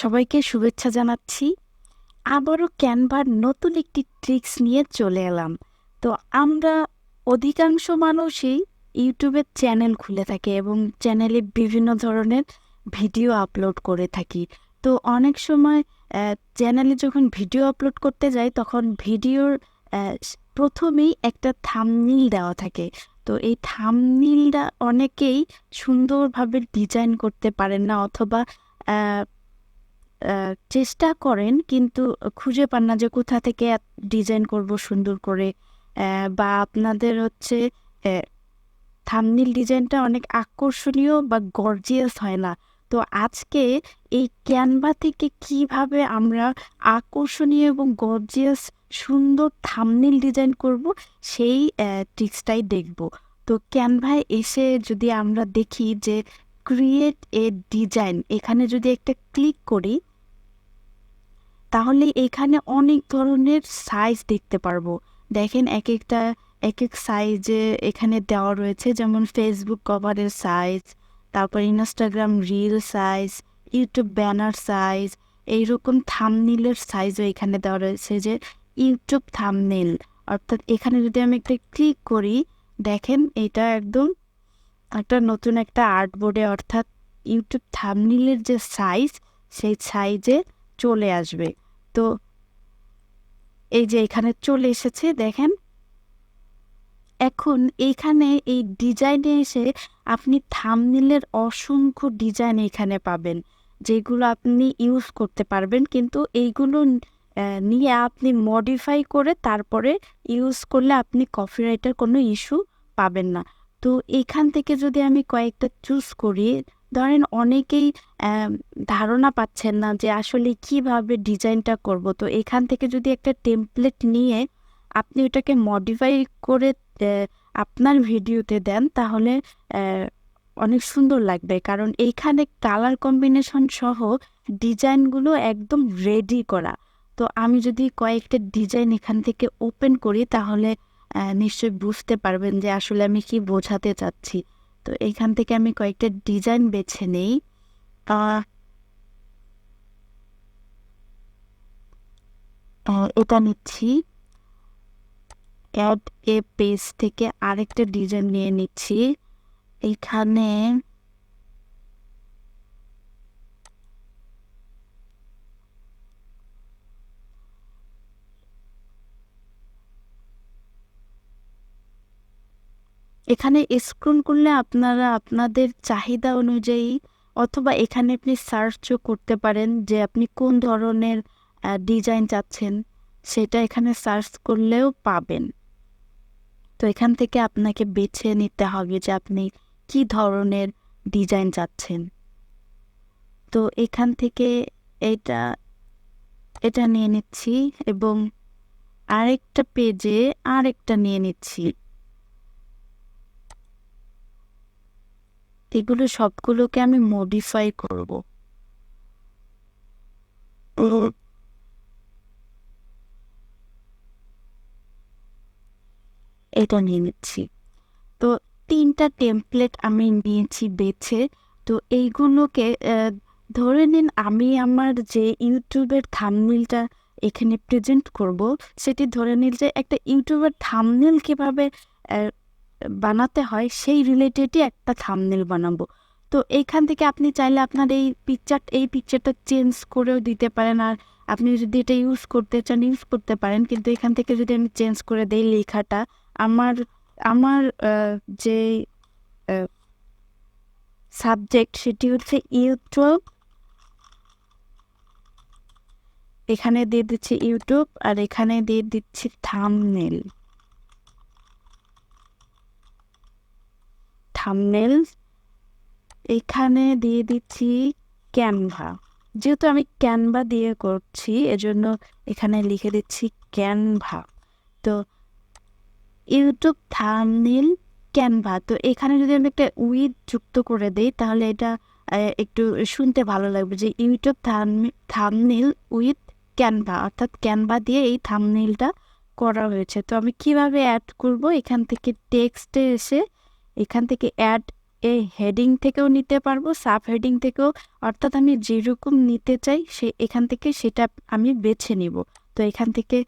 সবাইকে শুভেচ্ছা জানাচ্ছি। আবারও ক্যানভার নতুন একটি ট্রিক্স নিয়ে চলে এলাম। তো আমরা অধিকাংশ মানুষই ইউটিউবের চ্যানেল খুলে থাকে এবং চ্যানেলে বিভিন্ন ধরনের ভিডিও আপলোড করে থাকি। তো অনেক সময় চ্যানেলে যখন ভিডিও আপলোড করতে যাই তখন ভিডিওর প্রথমেই একটা থাম্বনেইল দেওয়া থাকে। তো এই থাম্বনেইলটা অনেকেই সুন্দরভাবে ডিজাইন করতে পারেন না, অথবা চেষ্টা করেন কিন্তু খুঁজে পান না যে কোথা থেকে ডিজাইন করব সুন্দর করে। বা আপনাদের হচ্ছে থাম্বনেইল ডিজাইনটা অনেক আকর্ষণীয় বা গর্জিয়াস হয় না। তো আজকে এই ক্যানভা থেকে কিভাবে আমরা আকর্ষণীয় এবং গর্জিয়াস সুন্দর থাম্বনেইল ডিজাইন করব সেই ট্রিক্সটাই দেখব। তো ক্যানভায় এসে যদি আমরা দেখি যে ক্রিয়েট এ ডিজাইন, এখানে যদি একটা ক্লিক করি তাহলে এখানে অনেক ধরনের সাইজ দেখতে পারবো। দেখেন এক এক সাইজে এখানে দেওয়া রয়েছে, যেমন ফেসবুক কভারের সাইজ, তারপর Instagram reel size, YouTube banner size, এইরকম থাম্বনেইলের সাইজও এখানে দেওয়া রয়েছে যে ইউটিউব থাম্বনেইল। অর্থাৎ এখানে যদি আমি একটা ক্লিক করি, দেখেন এটা একদম একটা নতুন একটা আর্টবোর্ডে, অর্থাৎ ইউটিউব থাম্বনেইলের যে সাইজ সেই সাইজে চলে আসবে। তো এই যে এখানে চলে এসেছে দেখেন। এখন এইখানে এই ডিজাইনে এসে আপনি থাম্বনেইলের অসংখ্য ডিজাইন এখানে পাবেন, যেগুলো আপনি ইউজ করতে পারবেন, কিন্তু এইগুলো নিয়ে আপনি মডিফাই করে তারপরে ইউজ করলে আপনি কপিরাইটের কোনো ইস্যু পাবেন না। তো এখান থেকে যদি আমি কয়েকটা চুজ করি, ধরেন অনেকেই ধারণা পাচ্ছেন না যে আসলে কিভাবে ডিজাইনটা করব, তো এখান থেকে যদি একটা টেমপ্লেট নিয়ে আপনি ওটাকে মডিফাই করে আপনার ভিডিওতে দেন তাহলে অনেক সুন্দর লাগবে, কারণ এইখানে কালার কম্বিনেশন সহ ডিজাইনগুলো একদম রেডি করা। তো আমি যদি কয়েকটা ডিজাইন এখান থেকে ওপেন করি তাহলে নিশ্চয়ই বুঝতে পারবেন যে আসলে আমি কি বোঝাতে চাচ্ছি। তো এখান থেকে আমি কয়েকটা ডিজাইন বেছে নেই। এটা নিচ্ছি, অ্যাড এ পেজ থেকে আরেকটা ডিজাইন নিয়ে নিচ্ছি। এইখানে এখানে স্ক্রল করলে আপনারা আপনাদের চাহিদা অনুযায়ী, অথবা এখানে আপনি সার্চও করতে পারেন যে আপনি কোন ধরনের ডিজাইন চাচ্ছেন, সেটা এখানে সার্চ করলেও পাবেন। তো এখান থেকে আপনাকে বেছে নিতে হবে যে আপনি কি ধরনের ডিজাইন চাচ্ছেন। তো এখান থেকে এটা এটা নিয়ে নিচ্ছি এবং আরেকটা পেজে আরেকটা নিয়ে নিচ্ছি। এগুলো সবগুলোকে আমি মডিফাই করব। এটা নিয়ে নিচ্ছি। তো ৩টা টেমপ্লেট আমি নিয়েছি বেছে। তো এইগুলোকে ধরে নিন আমি আমার যে ইউটিউবের থাম্বনেইলটা এখানে প্রেজেন্ট করব, সেটি ধরে নিন যে একটা ইউটিউবের থাম্বনেইল কীভাবে বানাতে হয় সেই রিলেটেডই একটা থাম্বনেইল বানাবো। তো এইখান থেকে আপনি চাইলে আপনার এই পিকচারটা চেঞ্জ করেও দিতে পারেন, আর আপনি যদি এটা ইউজ করতে চান ইউজ করতে পারেন। কিন্তু এখান থেকে যদি আমি চেঞ্জ করে দেই লেখাটা, আমার আমার যে সাবজেক্ট সেটি হচ্ছে ইউটিউব, এখানে দিয়ে দিচ্ছি ইউটিউব আর এখানে দিয়ে দিচ্ছি থাম্বনেইল। এখানে দিয়ে দিচ্ছি ক্যানভা। যেহেতু আমি ক্যানভা দিয়ে করছি এজন্য এখানে লিখে দিচ্ছি ক্যানভা। তো ইউটিউব থাম্বনেইল ক্যানভা। তো এখানে যদি আমি একটা উইথ যুক্ত করে দিই তাহলে এটা একটু শুনতে ভালো লাগবে যে ইউটিউব থাম্বনেইল উইথ ক্যানভা, অর্থাৎ ক্যানভা দিয়ে এই থাম্বনেইলটা করা হয়েছে। তো আমি কিভাবে অ্যাড করব, এখান থেকে টেক্সটে এসে এখান থেকে অ্যাড এই হেডিং থেকেও নিতে পারবো, সাব হেডিং থেকেও, অর্থাৎ আমি যেরকম নিতে চাই এখান থেকে সেটা আমি বেছে নিব। তো এখান থেকে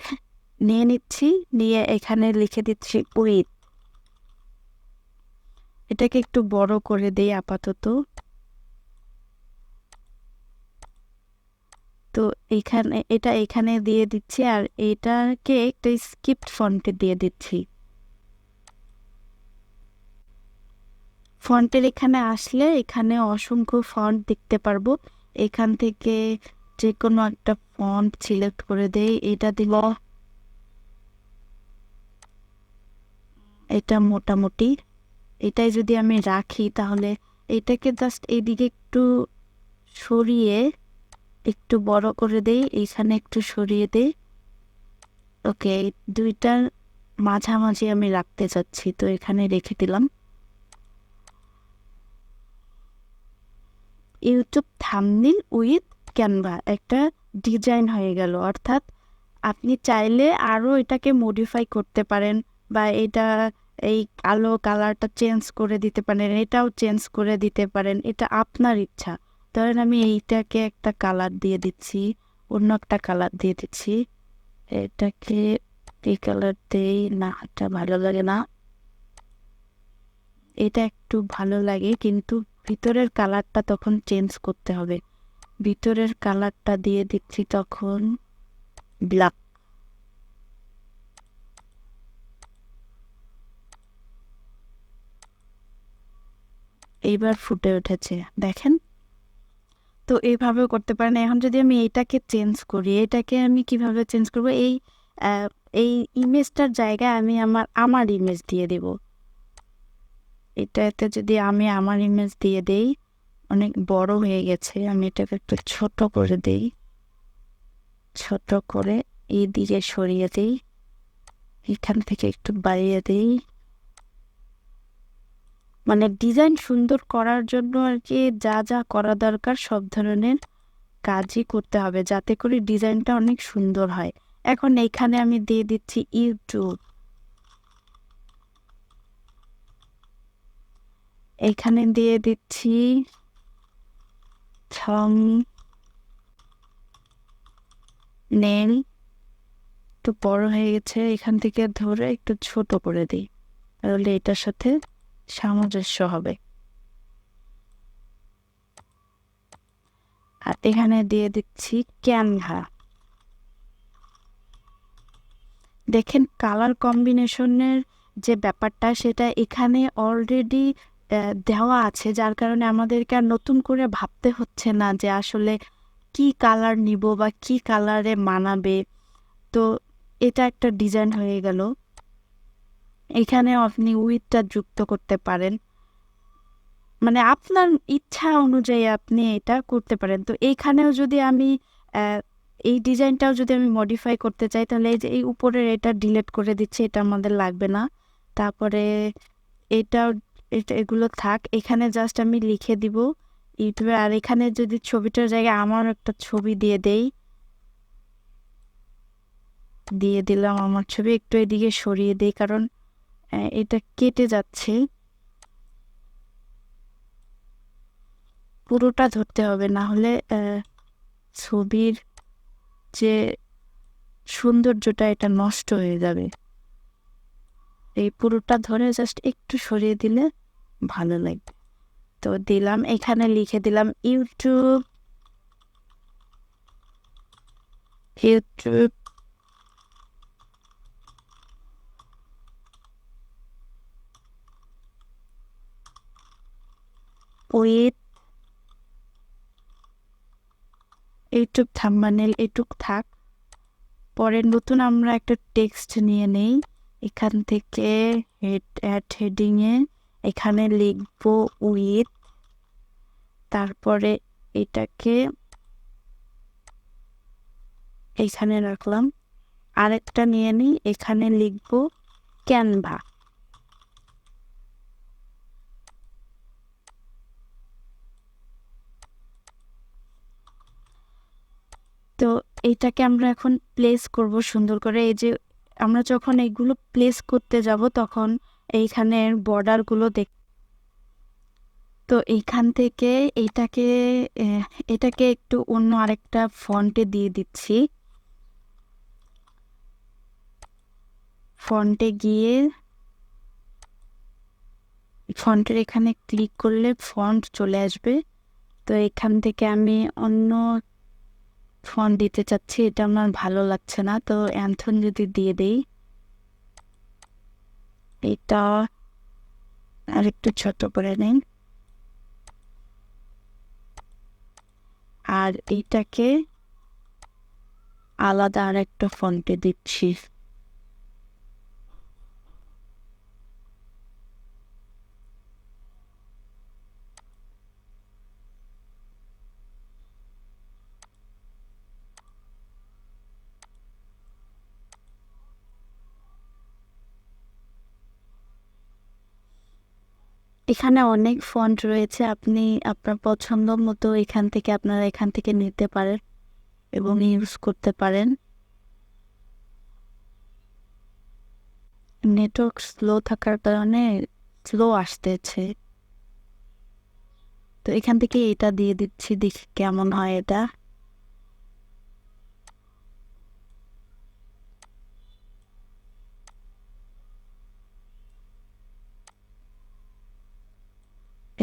নিয়ে নিচ্ছি, নিয়ে এখানে লিখে দিচ্ছি উইথ। এটাকে একটু বড় করে দেই আপাতত। তো এখানে দিয়ে দিচ্ছি, আর এটাকে একটা স্ক্রিপ্ট ফন্টে দিয়ে দিচ্ছি। ফন্টের এখানে আসলে এখানে অসংখ্য ফন্ট দেখতে পারবো। এখান থেকে যে কোনো একটা ফন্ট সিলেক্ট করে দেই, এটা দিব, এটা মোটামুটি। এটাই যদি আমি রাখি তাহলে এটাকে জাস্ট এইদিকে একটু সরিয়ে একটু বড় করে দেই, এইখানে একটু সরিয়ে দেই। ওকে, দুইটার মাঝামাঝি আমি রাখতে চাচ্ছি, তো এখানে রেখে দিলাম। ইউটিউব থাম্বনেল উইথ ক্যানভা একটা ডিজাইন হয়ে গেল। অর্থাৎ আপনি চাইলে আরও এটাকে মডিফাই করতে পারেন, বা এটা এই কালো কালারটা চেঞ্জ করে দিতে পারেন, এটাও চেঞ্জ করে দিতে পারেন, এটা আপনার ইচ্ছা। ধরেন আমি এইটাকে একটা কালার দিয়ে দিচ্ছি, অন্য একটা কালার দিয়ে দিচ্ছি, এটাকে এই কালার দেই না, এটা ভালো লাগে না, এটা একটু ভালো লাগে, কিন্তু ভিতরের কালারটা তখন চেঞ্জ করতে হবে। ভিতরের কালারটা দিয়ে দিচ্ছি তখন ব্ল্যাক। এইবার ফুটে উঠেছে, দেখেন। তো এইভাবেও করতে পারেন। এখন যদি আমি এটাকে চেঞ্জ করি, এটাকে আমি কিভাবে চেঞ্জ করব? এই ইমেজটার জায়গায় আমি আমার ইমেজ দিয়ে দেব। এটাতে যদি আমি আমার ইমেজ দিয়ে দেই, অনেক বড় হয়ে গেছে, আমি এটাকে একটু ছোট করে দেই, ছোট করে এই দিকে সরিয়ে দিই, এখান থেকে একটু বাড়িয়ে দিই। মানে ডিজাইন সুন্দর করার জন্য আর কি যা যা করা দরকার সব ধরনের কাজই করতে হবে, যাতে করে ডিজাইনটা অনেক সুন্দর হয়। এখন এইখানে আমি দিয়ে দিচ্ছি ইউটিউব, এখানে দিয়ে দিচ্ছি থাম্বনেল। একটু বড় হয়ে গেছে, এখান থেকে ধরে একটু ছোট করে দিই, তাহলে এটার সাথে সামঞ্জস্য হবে। আর এখানে দিয়ে দিচ্ছি ক্যানভা। দেখেন কালার কম্বিনেশনের যে ব্যাপারটা সেটা এখানে অলরেডি দেওয়া আছে, যার কারণে আমাদেরকে আর নতুন করে ভাবতে হচ্ছে না যে আসলে কি কালার নিব বা কি কালারে মানাবে। তো এটা একটা ডিজাইন হয়ে গেল। এখানে আপনি উইথটা যুক্ত করতে পারেন, মানে আপনার ইচ্ছা অনুযায়ী আপনি এটা করতে পারেন। তো এইখানেও যদি আমি এই ডিজাইনটাও যদি আমি মডিফাই করতে চাই, তাহলে এই যে এই উপরের এটা ডিলিট করে দিচ্ছি, এটা আমাদের লাগবে না। তারপরে এটাও, এগুলো থাক, এখানে জাস্ট আমি লিখে দিব ইউটিউবে। আর এখানে যদি ছবিটার জায়গায় আমার একটা ছবি দিয়ে দিলাম আমার ছবি, একটু এদিকে সরিয়ে দেই, কারণ এটা কেটে যাচ্ছে। পুরোটা ধরতে হবে, না হলে ছবির যে সৌন্দর্যটা এটা নষ্ট হয়ে যাবে। এই পুরোটা ধরে জাস্ট একটু সরিয়ে দিলে ভালো লাগবে। তো দিলাম, এখানে লিখে দিলাম YouTube YouTube with YouTube thumbnail, এটুক থাক। পরে নতুন আমরা একটা টেক্সট নিয়ে নেই, এখান থেকে হেডিংয়ে এখানে লিখবো উইথ, তারপরে এটাকে এইখানে রাখলাম। আরেকটা নিয়ে নিই, এখানে লিখবো ক্যানভা। তো এইটাকে আমরা এখন প্লেস করব সুন্দর করে। এই যে আমরা যখন এইগুলো প্লেস করতে যাব তখন এইখানের বর্ডারগুলো তো এইখান থেকে এইটাকে এটাকে একটু অন্য আরেকটা ফন্টে দিয়ে দিচ্ছি। ফন্টে গিয়ে ফন্টের এখানে ক্লিক করলে ফন্ট চলে আসবে। তো এখান থেকে আমি অন্য ফন্ট দিতে চাচ্ছি, এটা আমার ভালো লাগছে না, তো অ্যান্থন যদি দিয়ে দেই, এটা আর একটু ছোট করে নিন। আর এইটাকে আলাদা আর একটা ফন্টে দিচ্ছি। এখানে অনেক ফন্ট রয়েছে, আপনি আপনার পছন্দ মতো আপনারা এখান থেকে নিতে পারেন এবং ইউজ করতে পারেন। নেটওয়ার্ক স্লো থাকার কারণে স্লো আসতেছে, তো এখান থেকে এটা দিয়ে দিচ্ছি, দেখি কেমন হয় এটা।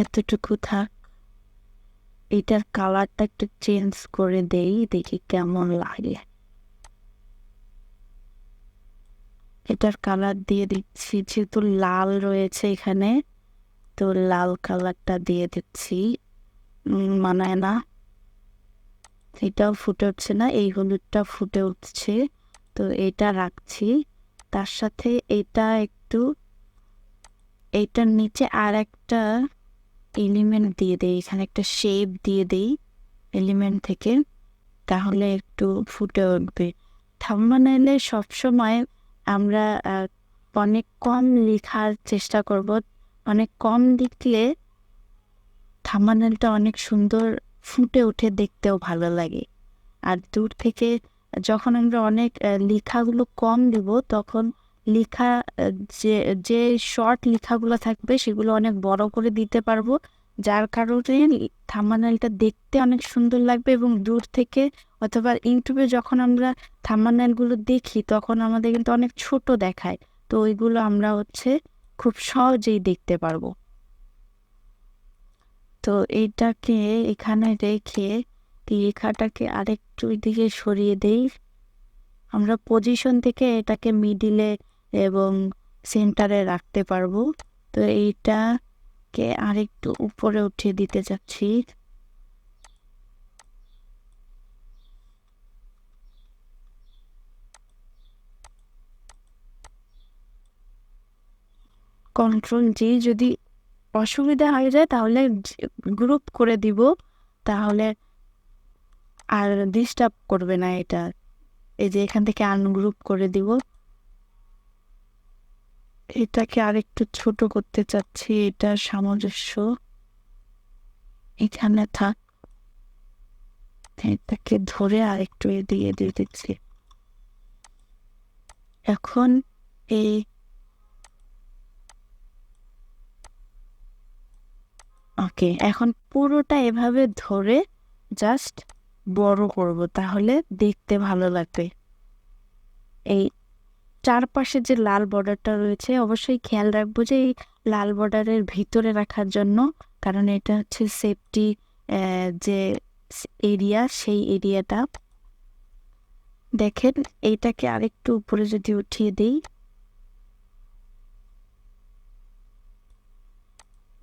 এতটুকু থাক, এটার কালারটা একটু চেঞ্জ করে দেই, দেখি কেমন লাগে। এটার কালার দিয়ে দিচ্ছি, যেহেতু লাল রয়েছে এখানে, তো লাল কালারটা দিয়ে দিচ্ছি। মানায় না, এটাও ফুটে উঠছে না, এই হলুদটা ফুটে উঠছে, তো এটা রাখছি। তার সাথে এটা একটু, এইটার নিচে আর একটা এলিমেন্ট দিয়ে দেই, এখানে একটা শেপ দিয়ে দেই এলিমেন্ট থেকে, তাহলে একটু ফুটে উঠবে। থাম্বনেইলে সবসময় আমরা অনেক কম লেখার চেষ্টা করব, অনেক কম লিখলে থাম্বনেইলটা অনেক সুন্দর ফুটে উঠে, দেখতেও ভালো লাগে। আর দূর থেকে যখন আমরা অনেক লেখাগুলো কম দিব, তখন লেখা যে যে শর্ট লেখাগুলো থাকবে সেগুলো অনেক বড় করে দিতে পারবো, যার কারণে থাম্বনেইলটা দেখতে অনেক সুন্দর লাগবে। এবং দূর থেকে অথবা ইউটিউবে যখন আমরা থাম্বনেইলগুলো দেখি, তখন আমাদের কিন্তু অনেক ছোট দেখায়, তো ওইগুলো আমরা খুব সহজেই দেখতে পারবো। তো এইটাকে এখানে রেখে লেখাটাকে আরেকটু দিকে সরিয়ে দেই। আমরা পজিশন থেকে এটাকে মিডিলে এবং সেন্টারে রাখতে পারবো। তো এইটাকে আরেকটু উপরে উঠিয়ে দিতে চাচ্ছি। কন্ট্রোল জি, যদি অসুবিধা হয়ে যায় তাহলে গ্রুপ করে দিব, তাহলে আর ডিস্টার্ব করবে না এটা। এই যে এখান থেকে আনগ্রুপ করে দিব। এটাকে আরেকটু ছোট করতে চাচ্ছি, এটা সামঞ্জস্য এখানে থাক, এটাকে ধরে আরেকটু দিয়ে দিচ্ছি। এখন এই ওকে, এখন পুরোটা এভাবে ধরে জাস্ট বড় করব, তাহলে দেখতে ভালো লাগবে। এই চারপাশে যে লাল বর্ডারটা রয়েছে, অবশ্যই খেয়াল রাখবো যে এই লাল বর্ডারের ভিতরে রাখার জন্য, কারণ এটা সেফটি যে এরিয়া, সেই এরিয়াটা। দেখেন, এইটাকে আরেকটু উপরে যদি উঠিয়ে দিই,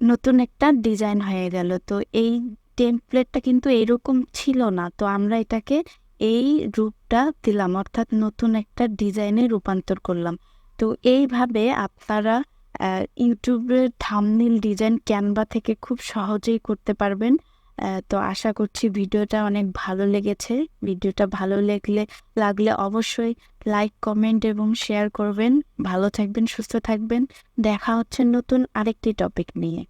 নতুন একটা ডিজাইন হয়ে গেল। তো এই টেমপ্লেটটা কিন্তু এরকম ছিল না, তো আমরা এটাকে এই রূপটা দিলাম, অর্থাৎ নতুন একটা ডিজাইনে রূপান্তর করলাম। তো এইভাবে আপনারা ইউটিউবের থাম্বনেইল ডিজাইন ক্যানভা থেকে খুব সহজেই করতে পারবেন। তো আশা করছি ভিডিওটা অনেক ভালো লেগেছে। ভিডিওটা ভালো লাগলে অবশ্যই লাইক, কমেন্ট এবং শেয়ার করবেন। ভালো থাকবেন, সুস্থ থাকবেন। দেখা হচ্ছে নতুন আরেকটি টপিক নিয়ে।